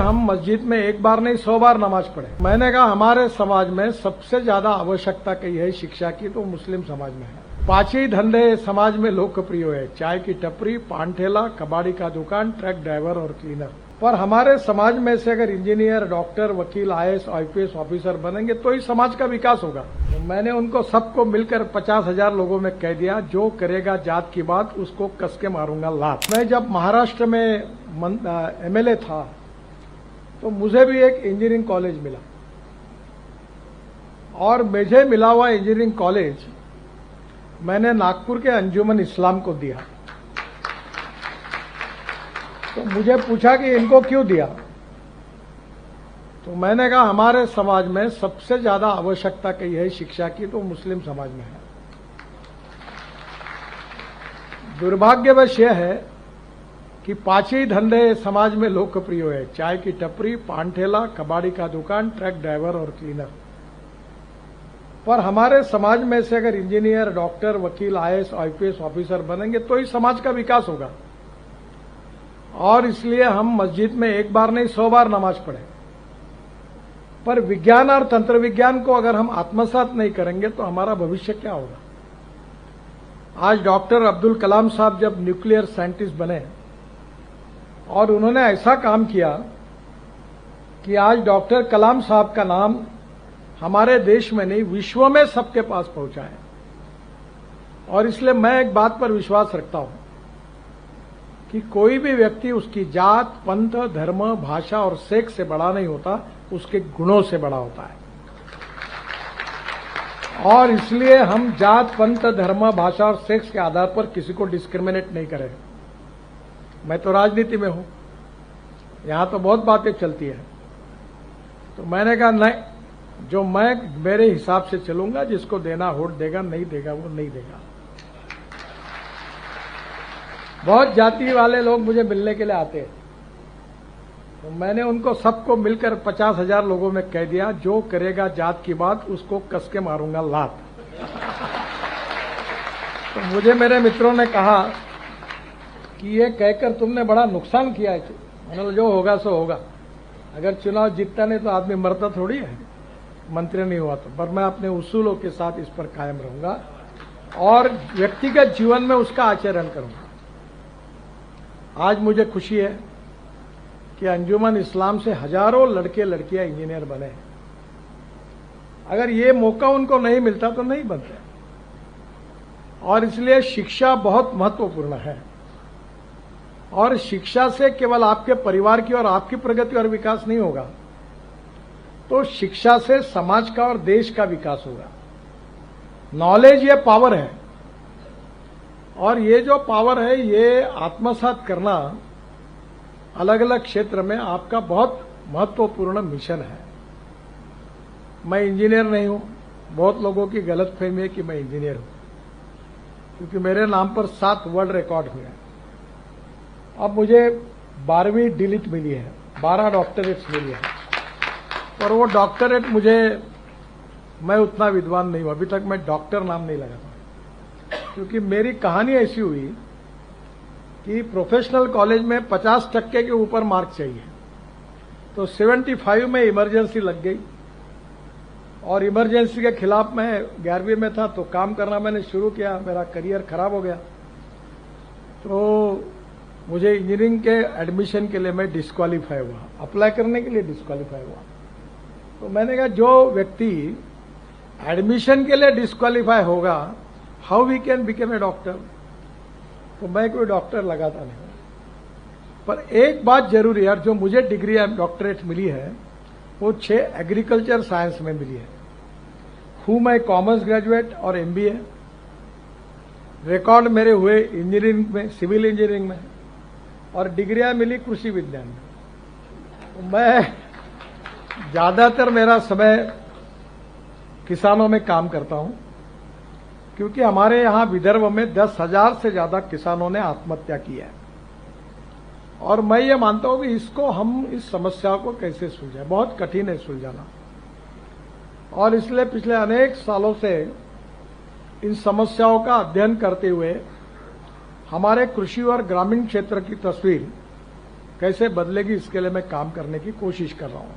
हम मस्जिद में एक बार नहीं 100 बार नमाज पढ़े। मैंने कहा हमारे समाज में सबसे ज्यादा आवश्यकता कही है शिक्षा की तो मुस्लिम समाज में है। 5 ही धंधे समाज में लोकप्रिय है, चाय की टपरी, पान ठेला, कबाड़ी का दुकान, ट्रक ड्राइवर और क्लीनर। पर हमारे समाज में से अगर इंजीनियर, डॉक्टर, वकील, IAS, IPS ऑफिसर बनेंगे तो ही समाज का विकास होगा। तो मैंने उनको सबको मिलकर 50,000 लोगों में कह दिया, जो करेगा जात की बात उसको कस के मारूंगा लात। मैं जब महाराष्ट्र में MLA था तो मुझे भी एक इंजीनियरिंग कॉलेज मिला और मुझे मिला हुआ इंजीनियरिंग कॉलेज मैंने नागपुर के अंजुमन इस्लाम को दिया। तो मुझे पूछा कि इनको क्यों दिया, तो मैंने कहा हमारे समाज में सबसे ज्यादा आवश्यकता कही है शिक्षा की तो मुस्लिम समाज में है। दुर्भाग्यवश यह है कि 5 ही धंधे समाज में लोकप्रिय है, चाय की टपरी, पान ठेला, कबाड़ी का दुकान, ट्रक ड्राइवर और क्लीनर। पर हमारे समाज में से अगर इंजीनियर, डॉक्टर, वकील, IAS, IPS ऑफिसर बनेंगे तो ही समाज का विकास होगा। और इसलिए हम मस्जिद में एक बार नहीं 100 बार नमाज पढ़े। पर विज्ञान और तंत्र विज्ञान को अगर हम आत्मसात नहीं करेंगे तो हमारा भविष्य क्या होगा। आज डॉक्टर अब्दुल कलाम साहब जब न्यूक्लियर साइंटिस्ट बने और उन्होंने ऐसा काम किया कि आज डॉक्टर कलाम साहब का नाम हमारे देश में नहीं विश्व में सबके पास पहुंचा है। और इसलिए मैं एक बात पर विश्वास रखता हूं कि कोई भी व्यक्ति उसकी जात, पंथ, धर्म, भाषा और सेक्स से बड़ा नहीं होता, उसके गुणों से बड़ा होता है। और इसलिए हम जात, पंथ, धर्म, भाषा और सेक्स के आधार पर किसी को डिस्क्रिमिनेट नहीं करें। मैं तो राजनीति में हूं, यहां तो बहुत बातें चलती है। तो मैंने कहा नहीं, जो मैं मेरे हिसाब से चलूंगा, जिसको देना वोट देगा, नहीं देगा वो नहीं देगा। बहुत जाति वाले लोग मुझे मिलने के लिए आते हैं, तो मैंने उनको सबको मिलकर 50,000 लोगों में कह दिया, जो करेगा जात की बात उसको कस के मारूंगा लात। तो मुझे मेरे मित्रों ने कहा कि ये कहकर तुमने बड़ा नुकसान किया है। मैंने जो होगा सो होगा, अगर चुनाव जीतता नहीं तो आदमी मरता थोड़ी है, मंत्री नहीं हुआ तो। पर मैं अपने उसूलों के साथ इस पर कायम रहूंगा और व्यक्तिगत जीवन में उसका आचरण करूंगा। आज मुझे खुशी है कि अंजुमन इस्लाम से हजारों लड़के लड़कियां इंजीनियर बने हैं। अगर ये मौका उनको नहीं मिलता तो नहीं बनते। और इसलिए शिक्षा बहुत महत्वपूर्ण है। और शिक्षा से केवल आपके परिवार की और आपकी प्रगति और विकास नहीं होगा, तो शिक्षा से समाज का और देश का विकास होगा। नॉलेज ये पावर है और ये जो पावर है ये आत्मसात करना अलग अलग क्षेत्र में आपका बहुत महत्वपूर्ण मिशन है। मैं इंजीनियर नहीं हूं, बहुत लोगों की गलतफहमी है कि मैं इंजीनियर हूं, क्योंकि मेरे नाम पर 7 वर्ल्ड रिकॉर्ड हुए हैं। अब मुझे 12वीं डिलीट मिली है, 12 डॉक्टरेट्स मिली है, पर वो डॉक्टरेट मैं उतना विद्वान नहीं हूं, अभी तक मैं डॉक्टर नाम नहीं लगाता। क्योंकि मेरी कहानी ऐसी हुई कि प्रोफेशनल कॉलेज में 50% के ऊपर मार्क चाहिए, तो 75 में इमरजेंसी लग गई और इमरजेंसी के खिलाफ मैं 11वीं में था, तो काम करना मैंने शुरू किया। मेरा करियर खराब हो गया, तो मुझे इंजीनियरिंग के एडमिशन के लिए मैं डिस्क्वालीफाई हुआ, अप्लाई करने के लिए डिस्क्वालीफाई हुआ। तो मैंने कहा जो व्यक्ति एडमिशन के लिए डिस्क्वालीफाई होगा, how we can become a doctor. तो मैं कोई डॉक्टर लगाता नहीं। पर एक बात जरूर यार, जो मुझे डिग्री डॉक्टरेट मिली है वो 6 एग्रीकल्चर साइंस में मिली है। हूं मैं कॉमर्स ग्रेजुएट और MBA। रिकॉर्ड मेरे हुए इंजीनियरिंग में, सिविल इंजीनियरिंग में, और डिग्रियां मिली कृषि विज्ञान में। तो मैं ज्यादातर मेरा समय किसानों में काम करता हूं, क्योंकि हमारे यहां विदर्भ में 10,000 से ज्यादा किसानों ने आत्महत्या की है। और मैं ये मानता हूं कि इसको हम इस समस्या को कैसे सुलझाएं, बहुत कठिन है सुलझाना। और इसलिए पिछले अनेक सालों से इन समस्याओं का अध्ययन करते हुए हमारे कृषि और ग्रामीण क्षेत्र की तस्वीर कैसे बदलेगी इसके लिए मैं काम करने की कोशिश कर रहा हूं।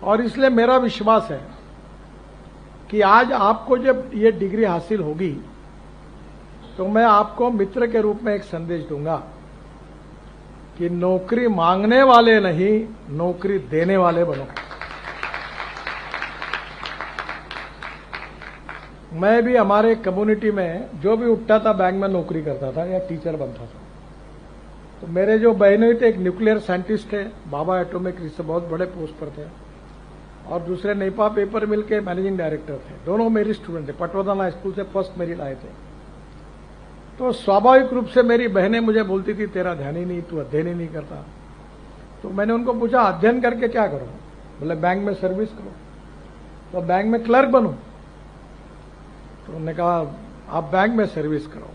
और इसलिए मेरा विश्वास है कि आज आपको जब ये डिग्री हासिल होगी तो मैं आपको मित्र के रूप में एक संदेश दूंगा कि नौकरी मांगने वाले नहीं, नौकरी देने वाले बनो। मैं भी हमारे कम्युनिटी में जो भी उठता था बैंक में नौकरी करता था या टीचर बनता था। तो मेरे जो बहनों थे, एक न्यूक्लियर साइंटिस्ट थे, बाबा एटॉमिक रिसर्च, बहुत बड़े पोस्ट पर थे, और दूसरे नेपा पेपर मिल के मैनेजिंग डायरेक्टर थे। दोनों मेरी स्टूडेंट थे, पटवर्धन हाई स्कूल से फर्स्ट मेरिट आए थे। तो स्वाभाविक रूप से मेरी बहनें मुझे बोलती थी तेरा ध्यान ही नहीं, तू अध्ययन ही नहीं करता। तो मैंने उनको पूछा अध्ययन करके क्या करो? बोले बैंक में सर्विस करो। तो बैंक में क्लर्क बनो। तो उन्होंने कहा आप बैंक में सर्विस करो।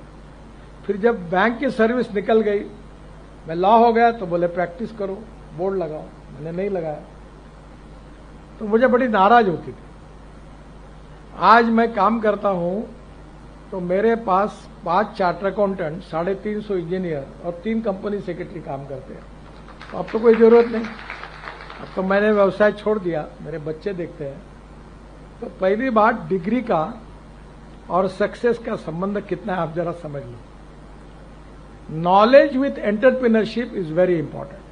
फिर जब बैंक की सर्विस निकल गई, मैं लॉ हो गया, तो बोले प्रैक्टिस करो, बोर्ड लगाओ। मैंने नहीं लगाया तो मुझे बड़ी नाराज होती थी। आज मैं काम करता हूं तो मेरे पास 5 चार्टर अकाउंटेंट, 350 इंजीनियर और 3 कंपनी सेक्रेटरी काम करते हैं। तो अब तो कोई जरूरत नहीं, अब तो मैंने व्यवसाय छोड़ दिया, मेरे बच्चे देखते हैं। तो पहली बात डिग्री का और सक्सेस का संबंध कितना है आप जरा समझ लो। Knowledge with entrepreneurship is very important.